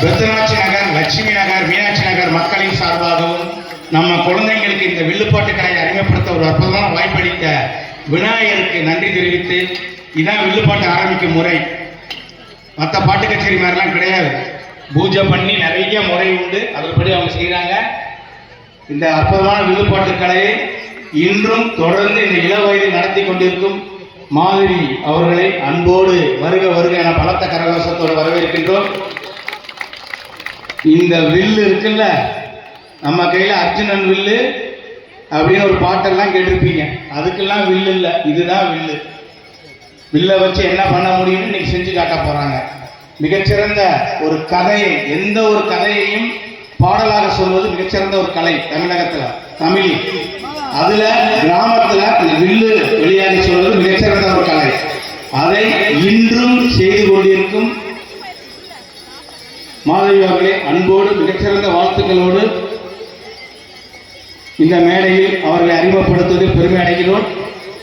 பெத்தனாட்சி நகர், லட்சுமி நகர், மீனாட்சி நகர் மக்களின் சார்பாகவும் நம்ம குழந்தைங்களுக்கு இந்த வில்லுப்பாட்டு கலையை அறிமுகப்படுத்த ஒரு அற்புதமான வாய்ப்பளித்த விநாயகருக்கு நன்றி தெரிவித்து, இதான் வில்லுப்பாட்டு ஆரம்பிக்கும் முறை. மற்ற பாட்டு கச்சேரி மாதிரிலாம் கிடையாது. பூஜை பண்ணி நிறைய முறை உண்டு, அதன்படி அவங்க செய்கிறாங்க. இந்த அற்புதமான வில்லுப்பாட்டு கலையை இன்றும் தொடர்ந்து இந்த இள வயதில் நடத்தி கொண்டிருக்கும் மாதிரி அவர்களை அன்போடு வருக வருக என பலத்த கரகோஷத்தோடு வரவேற்கின்றோம். இந்த வில்லு இருக்குல்ல, நம்ம கையில் அர்ஜுனன் வில்லு அப்படின்னு ஒரு பாட்டெல்லாம் கேட்டிருப்பீங்க. அதுக்கெல்லாம் வில்லு இல்லை, இதுதான் வில்லு. வில்லை வச்சு என்ன பண்ண முடியும்னு இன்னைக்கு செஞ்சு காட்ட போறாங்க. மிகச்சிறந்த ஒரு கதையை, எந்த ஒரு கதையையும் பாடலாக சொல்வது மிகச்சிறந்த ஒரு கலை தமிழகத்துல, தமிழ். அதுல கிராமத்துல அந்த வில்லு வெளியாகி சொல்வது மிகச்சிறந்த ஒரு கலை. அதை இன்றும் செய்து கொண்டிருக்கும் மாதவி அவர்களே அன்போடு மிகச்சிறந்த வாழ்த்துக்களோடு இந்த மேடையில் அவர்களை அறிமுகப்படுத்துவதில் பெருமை அடைகிறோம்.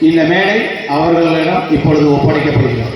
இந்த மேடை அவர்களிடம் இப்பொழுது ஒப்படைக்கப்படுகிறது.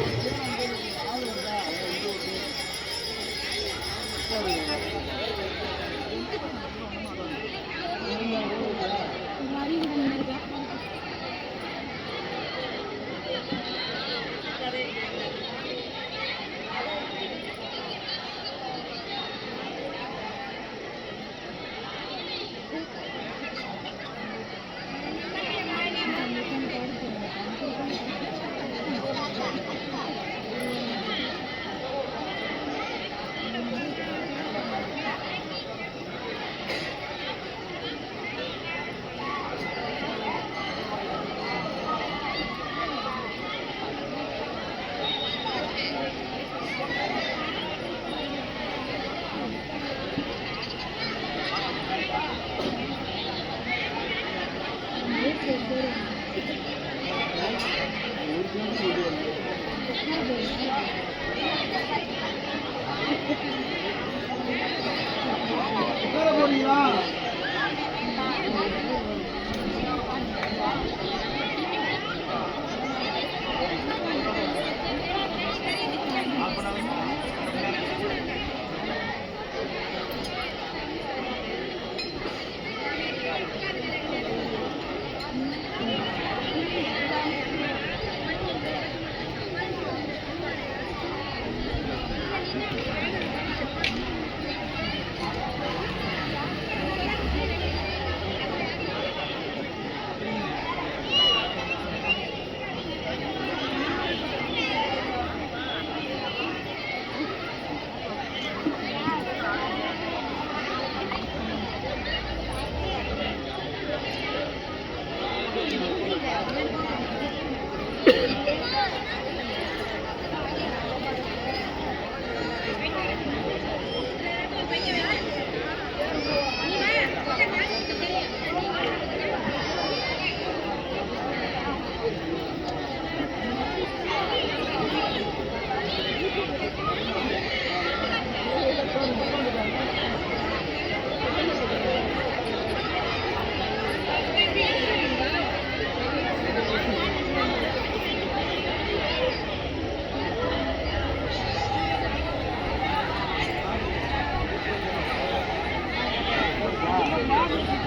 Thank you.